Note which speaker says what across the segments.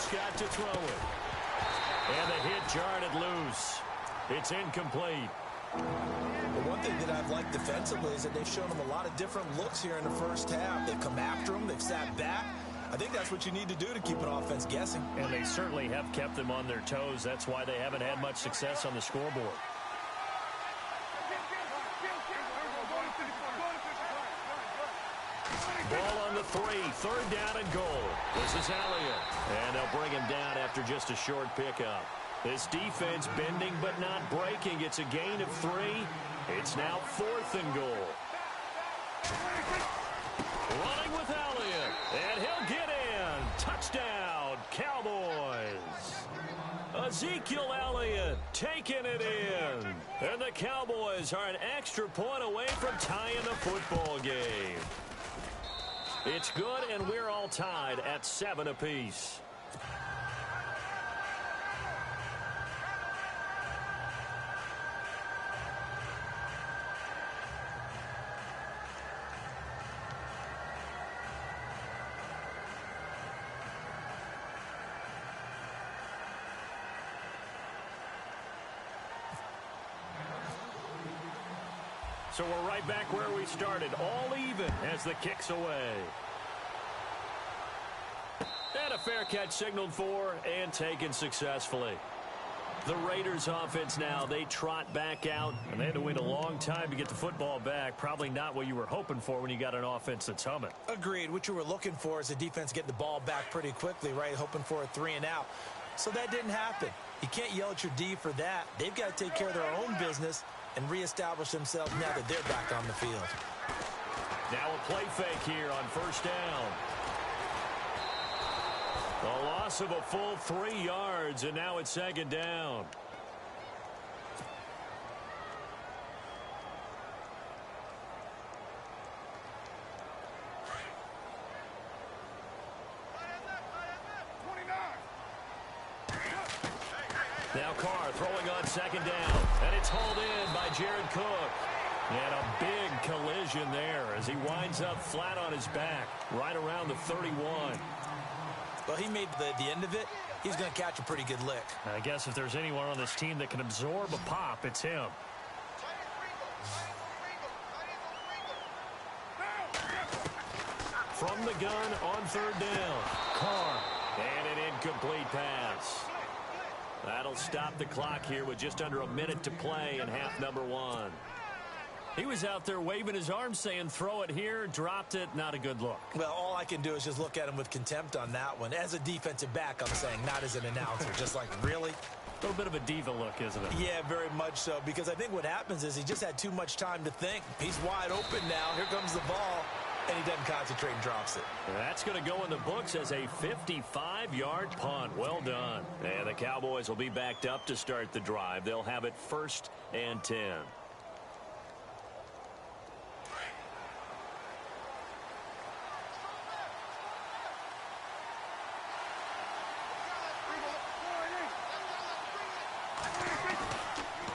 Speaker 1: Prescott to throw it. And the hit jarred it loose. It's incomplete.
Speaker 2: The one thing that I've liked defensively is that they've shown them a lot of different looks here in the first half. They've come after them. They've sat back. I think that's what you need to do to keep an offense guessing.
Speaker 1: And they certainly have kept them on their toes. That's why they haven't had much success on the scoreboard. Ball on the 3. Third down and goal. This is Elliott. And they'll bring him down after just a short pickup. This defense bending but not breaking. It's a gain of 3. It's now 4th and goal. Running with Elliott. And he'll get in. Touchdown, Cowboys. Ezekiel Elliott taking it in. And the Cowboys are an extra point away from tying the football game. It's good, and we're all tied at 7 apiece. So we're right back where we started, all even as the kick's away. And a fair catch signaled for and taken successfully. The Raiders offense now, they trot back out, and they had to wait a long time to get the football back. Probably not what you were hoping for when you got an offense that's humming.
Speaker 2: Agreed. What you were looking for is the defense getting the ball back pretty quickly, right? Hoping for a 3 and out. So that didn't happen. You can't yell at your D for that. They've got to take care of their own business and reestablish themselves now that they're back on the field.
Speaker 1: Now a play fake here on first down. A loss of a full 3 yards, and now it's 2nd down. Now Carr throwing on 2nd down, and it's hauled in by Jared Cook. And a big collision there as he winds up flat on his back, right around the 31.
Speaker 2: Well, he made the end of it. He's going to catch a pretty good lick.
Speaker 1: I guess if there's anyone on this team that can absorb a pop, it's him. From the gun on 3rd down. Carr. And an incomplete pass. That'll stop the clock here with just under a minute to play in half number 1. He was out there waving his arms saying, throw it here, dropped it, not a good look.
Speaker 2: Well, all I can do is just look at him with contempt on that one. As a defensive back, I'm saying, not as an announcer. Just like, really?
Speaker 1: A little bit of a diva look, isn't it?
Speaker 2: Yeah, very much so, because I think what happens is he just had too much time to think. He's wide open now. Here comes the ball, and he doesn't concentrate and drops it.
Speaker 1: That's going to go in the books as a 55-yard punt. Well done. And the Cowboys will be backed up to start the drive. They'll have it 1st and 10.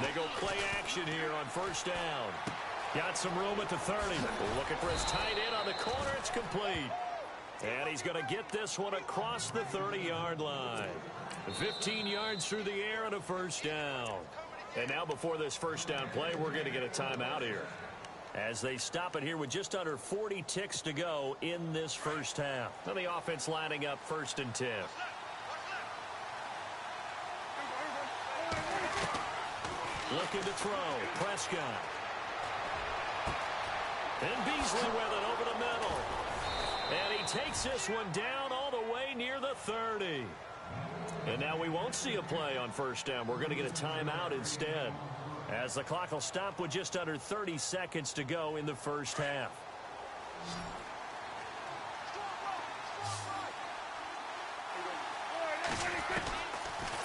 Speaker 1: They go play action here on 1st down. Got some room at the 30. Looking for his tight end on the corner. It's complete. And he's going to get this one across the 30-yard line. 15 yards through the air and a 1st down. And now before this 1st down play, we're going to get a timeout here, as they stop it here with just under 40 ticks to go in this 1st half. And the offense lining up 1st and 10. Looking to throw. Prescott. And Beasley with it over the middle. And he takes this one down all the way near the 30. And now we won't see a play on 1st down. We're going to get a timeout instead, as the clock will stop with just under 30 seconds to go in the 1st half.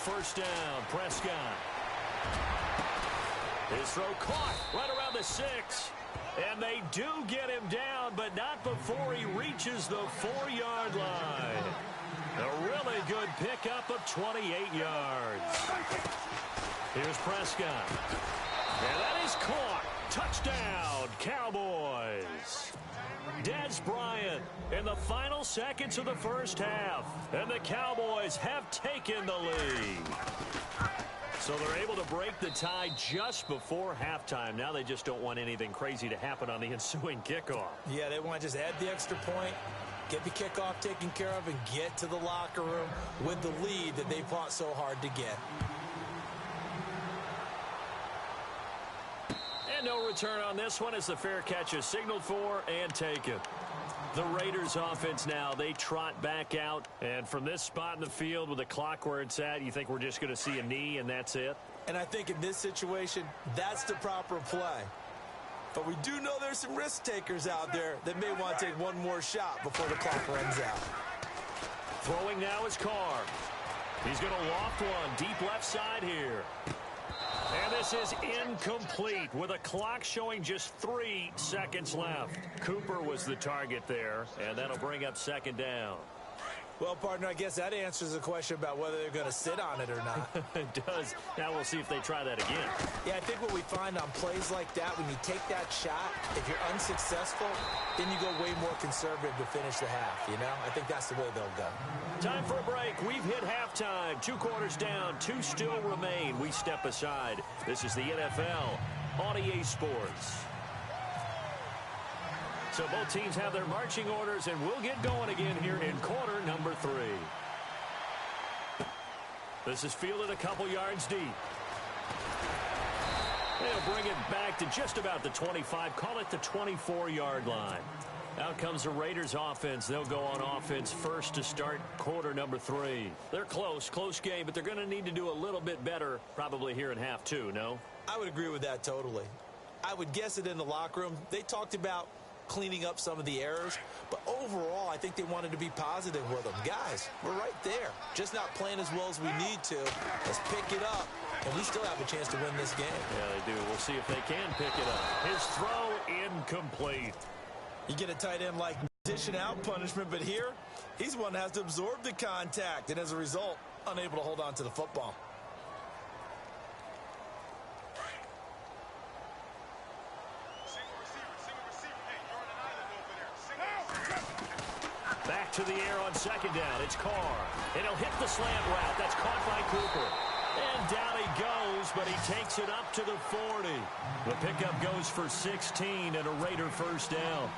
Speaker 1: First down, Prescott. His throw caught right around the 6. And they do get him down, but not before he reaches the 4-yard line. A really good pickup of 28 yards. Here's Prescott. And that is caught. Touchdown, Cowboys. Des Bryant in the final seconds of the first half. And the Cowboys have taken the lead. So they're able to break the tie just before halftime. Now they just don't want anything crazy to happen on the ensuing kickoff.
Speaker 2: Yeah, they want to just add the extra point, get the kickoff taken care of, and get to the locker room with the lead that they fought so hard to get.
Speaker 1: And no return on this one as the fair catch is signaled for and taken. The Raiders offense now, they trot back out. And from this spot in the field with the clock where it's at, you think we're just going to see a knee and that's it?
Speaker 2: And I think in this situation, that's the proper play. But we do know there's some risk takers out there that may want to take one more shot before the clock runs out.
Speaker 1: Throwing now is Carr. He's going to loft one deep left side here. And this is incomplete with a clock showing just 3 seconds left. Cooper was the target there, and that'll bring up second down.
Speaker 2: Well, partner, I guess that answers the question about whether they're going to sit on it or not.
Speaker 1: It does. Now we'll see if they try that again.
Speaker 2: Yeah, I think what we find on plays like that, when you take that shot, if you're unsuccessful, then you go way more conservative to finish the half, you know? I think that's the way they'll go.
Speaker 1: Time for a break. We've hit halftime. 2 quarters down, 2 still remain. We step aside. This is the NFL on EA Sports. So both teams have their marching orders, and we'll get going again here in quarter number 3. This is fielded a couple yards deep. They'll bring it back to just about the 25, call it the 24-yard line. Out comes the Raiders offense. They'll go on offense first to start quarter number 3. They're close game, but they're going to need to do a little bit better probably here in half 2, no?
Speaker 2: I would agree with that totally. I would guess that in the locker room, they talked about cleaning up some of the errors, but overall, I think they wanted to be positive with them. Guys, we're right there. Just not playing as well as we need to. Let's pick it up, and we still have a chance to win this game.
Speaker 1: Yeah, they do. We'll see if they can pick it up. His throw incomplete.
Speaker 2: You get a tight end like dishing out punishment, but here, he's one that has to absorb the contact, and as a result, unable to hold on to the football.
Speaker 1: Back to the air on second down. It's Carr. And he'll hit the slant route. That's caught by Cooper. And down he goes, but he takes it up to the 40. The pickup goes for 16 and a Raider first down.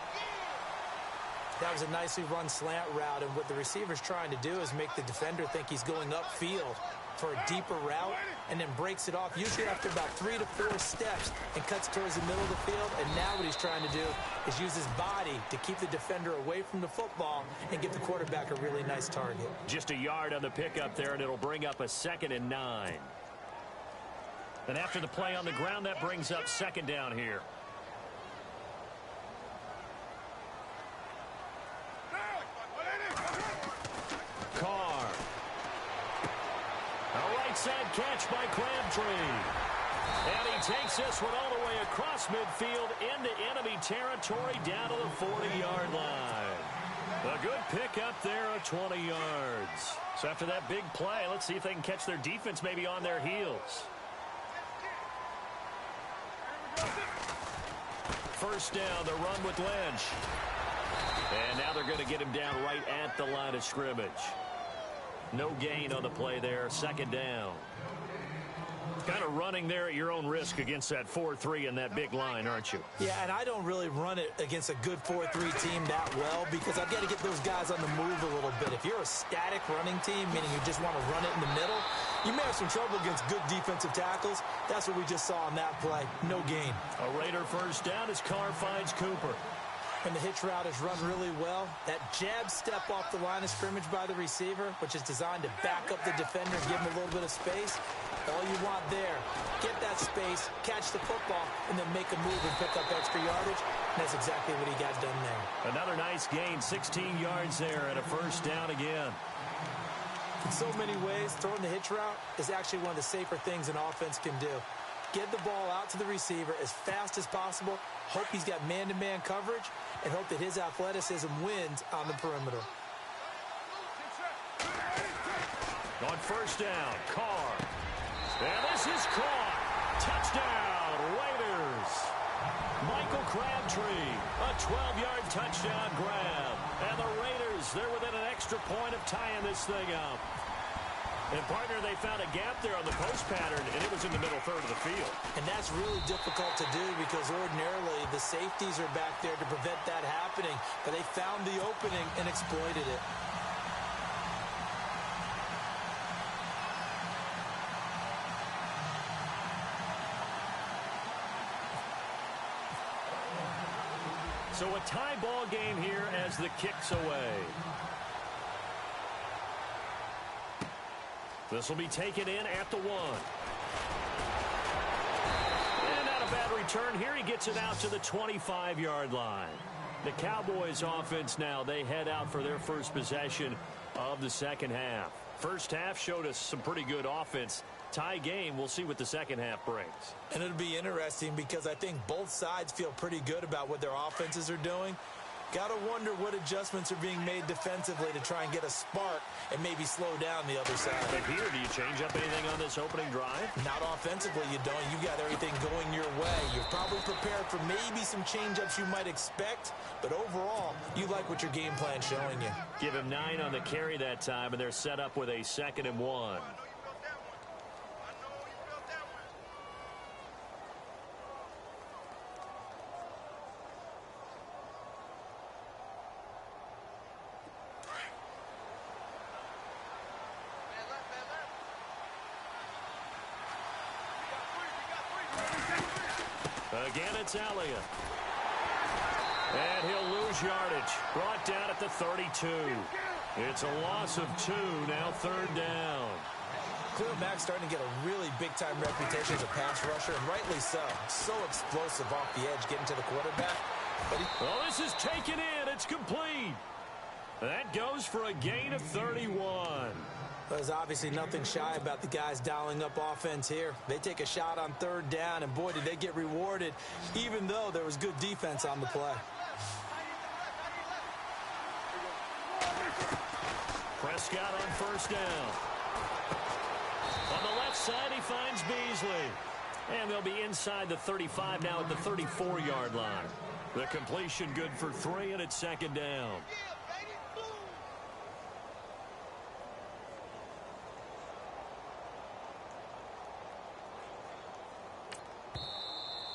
Speaker 2: That was a nicely run slant route, and what the receiver's trying to do is make the defender think he's going upfield for a deeper route, and then breaks it off, usually after about 3 to 4 steps, and cuts towards the middle of the field. And now what he's trying to do is use his body to keep the defender away from the football and give the quarterback a really nice target.
Speaker 1: Just a yard on the pickup there, and it'll bring up a 2nd and 9. And after the play on the ground, that brings up second down here. Carr. A right side catch by Crabtree. And he takes this one all the way across midfield into enemy territory down to the 40-yard line. A good pickup there at 20 yards. So after that big play, let's see if they can catch their defense maybe on their heels. First down, the run with Lynch. And now they're going to get him down right at the line of scrimmage. No gain on the play there, second down. Kind of running there at your own risk against that 4-3 and that big line, aren't you?
Speaker 2: Yeah, and I don't really run it against a good 4-3 team that well because I've got to get those guys on the move a little bit. If you're a static running team, meaning you just want to run it in the middle, you may have some trouble against good defensive tackles. That's what we just saw on that play. No gain.
Speaker 1: A Raider first down as Carr finds Cooper.
Speaker 2: And the hitch route is run really well. That jab step off the line of scrimmage by the receiver, which is designed to back up the defender and give him a little bit of space. All you want there, get that space, catch the football, and then make a move and pick up extra yardage. And that's exactly what he got done there.
Speaker 1: Another nice gain, 16 yards there and a first down again.
Speaker 2: In so many ways, throwing the hitch route is actually one of the safer things an offense can do. Get the ball out to the receiver as fast as possible, hope he's got man-to-man coverage, and hope that his athleticism wins on the perimeter.
Speaker 1: On first down, Carr. And this is caught. Touchdown, Raiders. Michael Crabtree A 12-yard touchdown grab. And the Raiders, they're within an extra point of tying this thing up. And, partner, they found a gap there on the post pattern, and it was in the middle third of the field.
Speaker 2: And that's really difficult to do because ordinarily the safeties are back there to prevent that happening. But they found the opening and exploited it.
Speaker 1: So a tie ball game here as the kick's away. This will be taken in at the 1. And not a bad return here. He gets it out to the 25-yard line. The Cowboys offense now, they head out for their first possession of the second half. First half showed us some pretty good offense. Tie game, we'll see what the second half brings.
Speaker 2: And it'll be interesting because I think both sides feel pretty good about what their offenses are doing. Got to wonder what adjustments are being made defensively to try and get a spark and maybe slow down the other side.
Speaker 1: But Peter, do you change up anything on this opening drive?
Speaker 2: Not offensively, you don't. You got everything going your way. You're probably prepared for maybe some change-ups you might expect, but overall, you like what your game plan's showing you.
Speaker 1: Give him 9 on the carry that time, and they're set up with a 2nd and 1. Again, it's Elliott. And he'll lose yardage. Brought down at the 32. It's a loss of 2, now 3rd down.
Speaker 2: Khalil Mack's starting to get a really big-time reputation as a pass rusher, and rightly so. So explosive off the edge, getting to the quarterback. But
Speaker 1: well, this is taken in. It's complete. That goes for a gain of 31.
Speaker 2: There's obviously nothing shy about the guys dialing up offense here. They take a shot on 3rd down, and boy, did they get rewarded, even though there was good defense on the play.
Speaker 1: Prescott on 1st down. On the left side, he finds Beasley. And they'll be inside the 35 now at the 34-yard line. The completion good for 3, and it's 2nd down.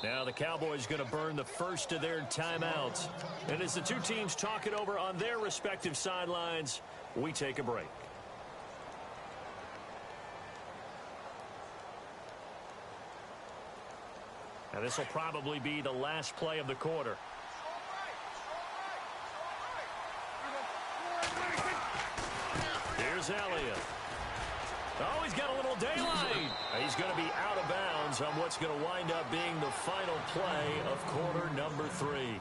Speaker 1: Now the Cowboys going to burn the first of their timeouts. And as the two teams talk it over on their respective sidelines, we take a break. Now this will probably be the last play of the quarter. Here's Elliott. Oh, he's got a little daylight. He's going to be out of bounds on what's going to wind up being the final play of quarter number 3.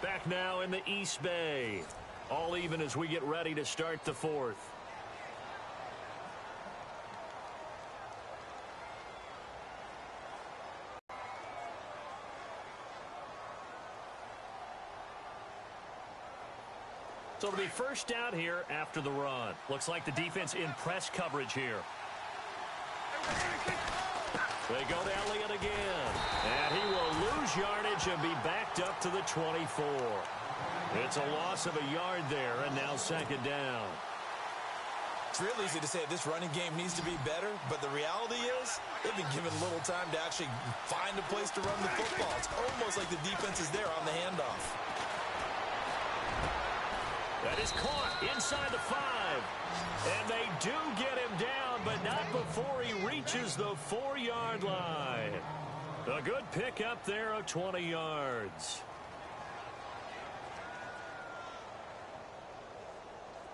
Speaker 1: Back now in the East Bay. All even as we get ready to start the 4th. So it'll be first down here after the run. Looks like the defense in press coverage here. They go to Elliott again. And he will lose yardage and be backed up to the 24. It's a loss of a yard there, and now 2nd down.
Speaker 2: It's real easy to say this running game needs to be better, but the reality is they've been given little time to actually find a place to run the football. It's almost like the defense is there on the handoff.
Speaker 1: That is caught inside the 5. And they do get him down, but not before he reaches the 4-yard line. A good pick up there of 20 yards.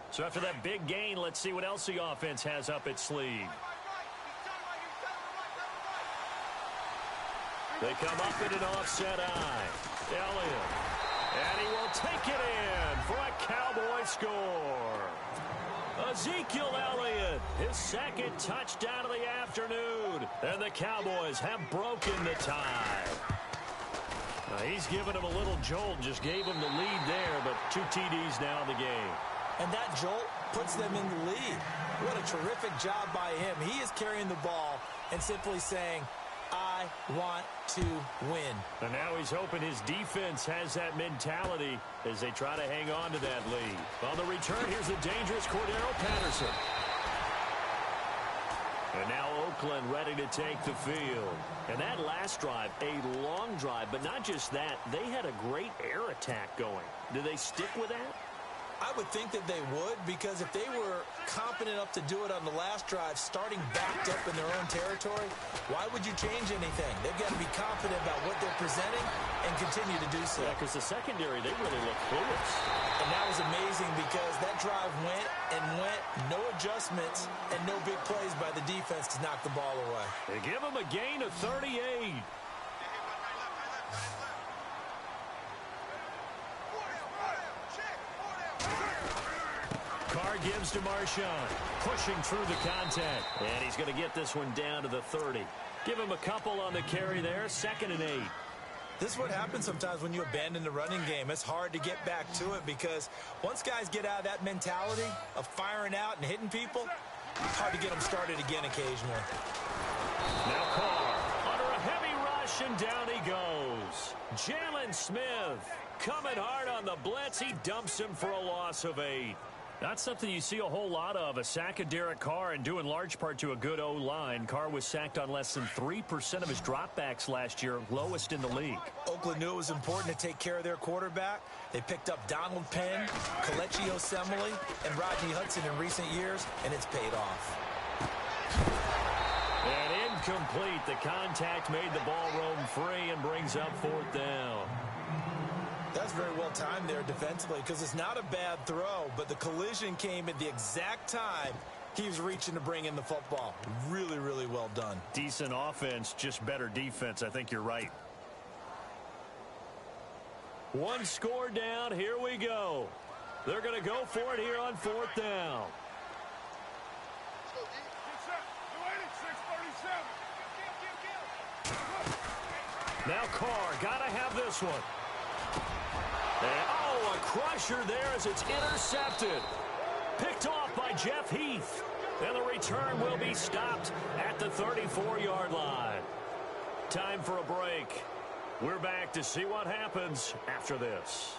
Speaker 1: So after that big gain, let's see what else the offense has up its sleeve. They come up in an offset eye. Elliott. And he will take it in for a Cowboy score. Ezekiel Elliott, his 2nd touchdown of the afternoon. And the Cowboys have broken the tie. He's given him a little jolt, just gave him the lead there, but 2 TDs now in the game.
Speaker 2: And that jolt puts them in the lead. What a terrific job by him. He is carrying the ball and simply saying, I I want to win.
Speaker 1: And now he's hoping his defense has that mentality as they try to hang on to that lead. On the return, here's the dangerous Cordero Patterson. And now Oakland ready to take the field. And that last drive, a long drive, but not just that, they had a great air attack going. Do they stick with that?
Speaker 2: I would think that they would, because if they were confident enough to do it on the last drive, starting backed up in their own territory, why would you change anything? They've got to be confident about what they're presenting and continue to do so.
Speaker 1: Yeah, because the secondary, they really look clueless.
Speaker 2: And that was amazing because that drive went and went, no adjustments, and no big plays by the defense to knock the ball away.
Speaker 1: They give them a gain of 38. Carr gives to Marshawn, pushing through the contact. And he's going to get this one down to the 30. Give him a couple on the carry there, 2nd and 8.
Speaker 2: This is what happens sometimes when you abandon the running game. It's hard to get back to it because once guys get out of that mentality of firing out and hitting people, it's hard to get them started again occasionally.
Speaker 1: Now Carr under a heavy rush, and down he goes. Jalen Smith coming hard on the blitz. He dumps him for a loss of 8. Not something you see a whole lot of, a sack of Derek Carr, and due in large part to a good O-line. Carr was sacked on less than 3% of his dropbacks last year, lowest in the league.
Speaker 2: Oakland knew it was important to take care of their quarterback. They picked up Donald Penn, Kelechi Osemele, and Rodney Hudson in recent years, and it's paid off.
Speaker 1: And incomplete. The contact made the ball roam free and brings up 4th down.
Speaker 2: That's very well timed there defensively because it's not a bad throw, but the collision came at the exact time he was reaching to bring in the football. Really, really well done.
Speaker 1: Decent offense, just better defense. I think you're right. One score down. Here we go. They're going to go for it here on 4th down. Now Carr, got to have this one. And, a crusher there as it's intercepted. Picked off by Jeff Heath. And the return will be stopped at the 34-yard line. Time for a break. We're back to see what happens after this.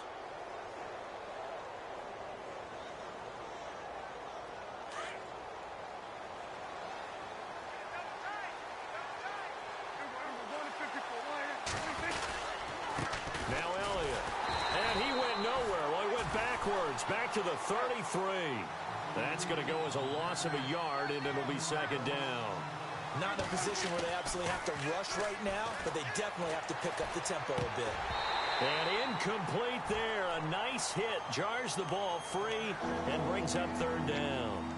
Speaker 1: Back to the 33. That's going to go as a loss of a yard, and it'll be 2nd down.
Speaker 2: Not in a position where they absolutely have to rush right now, but they definitely have to pick up the tempo a bit.
Speaker 1: And incomplete there. A nice hit. Jars the ball free and brings up 3rd down.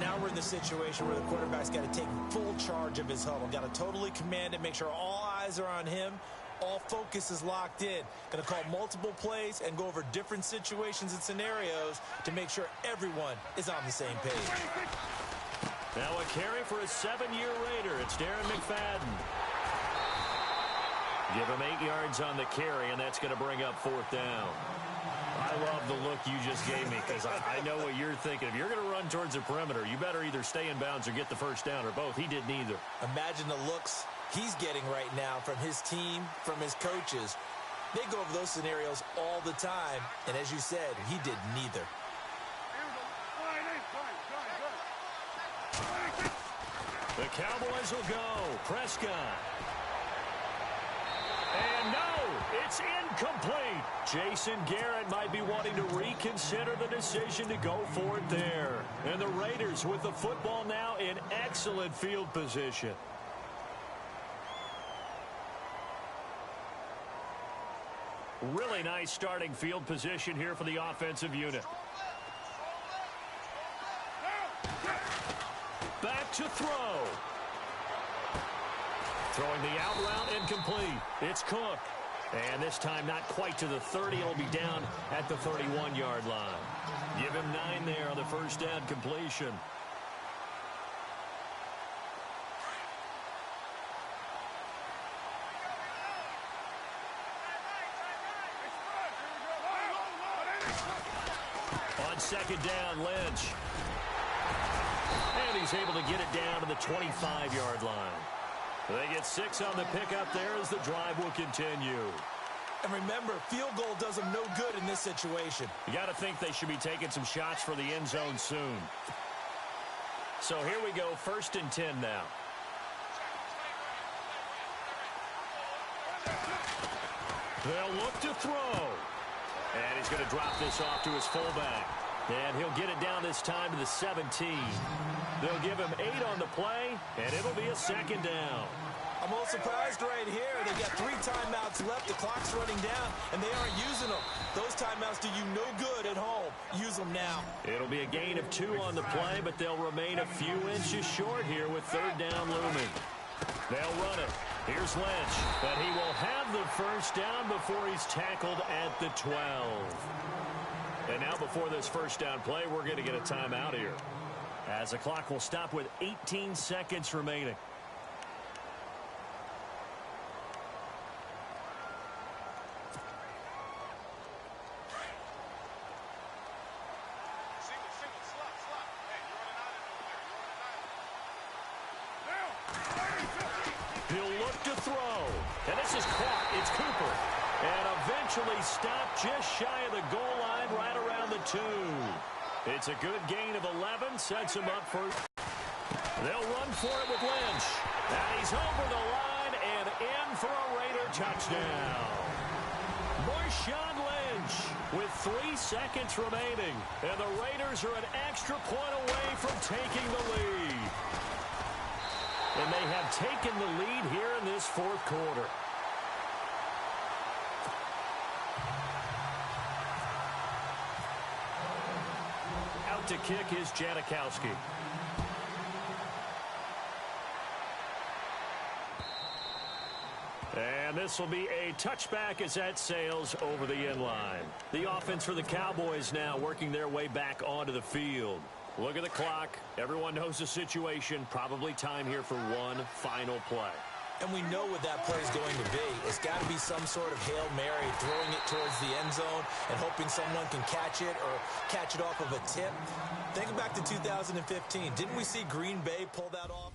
Speaker 2: Now we're in the situation where the quarterback's got to take full charge of his huddle. Got to totally command it, make sure all eyes are on him. All focus is locked in. Going to call multiple plays and go over different situations and scenarios to make sure everyone is on the same page.
Speaker 1: Now a carry for a 7-year Raider. It's Darren McFadden. Give him 8 yards on the carry, and that's going to bring up 4th down. I love the look you just gave me because I know what you're thinking. If you're going to run towards the perimeter, you better either stay in bounds or get the 1st down, or both. He did neither.
Speaker 2: Imagine the looks he's getting right now from his team, from his coaches. They go over those scenarios all the time, and as you said, he did neither.
Speaker 1: The Cowboys will go. Prescott. And no, it's incomplete. Jason Garrett might be wanting to reconsider the decision to go for it there. And the Raiders with the football now in excellent field position. Really nice starting field position here for the offensive unit. Back to throw. Throwing the out route incomplete. It's Cook. And this time not quite to the 30. It'll be down at the 31-yard line. Give him 9 there on the 1st down completion. On 2nd down, Lynch. And he's able to get it down to the 25-yard line. They get 6 on the pickup there as the drive will continue.
Speaker 2: And remember, field goal does them no good in this situation.
Speaker 1: You got to think they should be taking some shots for the end zone soon. So here we go, 1st and 10 now. They'll look to throw. And he's going to drop this off to his fullback. And he'll get it down this time to the 17. They'll give him 8 on the play, and it'll be a 2nd down.
Speaker 2: I'm all surprised right here. They got 3 timeouts left. The clock's running down, and they aren't using them. Those timeouts do you no good at home. Use them now.
Speaker 1: It'll be a gain of 2 on the play, but they'll remain a few inches short here with 3rd down looming. They'll run it. Here's Lynch, but he will have the 1st down before he's tackled at the 12. And now before this 1st down play, we're going to get a timeout here, as the clock will stop with 18 seconds remaining. He'll look to throw. And this is caught. It's Cooper. And eventually stopped just shy of the goal line right around the 2. It's a good gain of 11. Sets him up for... They'll run for it with Lynch. And he's over the line and in for a Raider touchdown. Marshawn Lynch with 3 seconds remaining. And the Raiders are an extra point away from taking the lead. And they have taken the lead here in this 4th quarter. Out to kick is Janikowski. And this will be a touchback as that sails over the end line. The offense for the Cowboys now working their way back onto the field. Look at the clock. Everyone knows the situation. Probably time here for one final play.
Speaker 2: And we know what that play is going to be. It's got to be some sort of Hail Mary, throwing it towards the end zone and hoping someone can catch it or catch it off of a tip. Think back to 2015. Didn't we see Green Bay pull that off?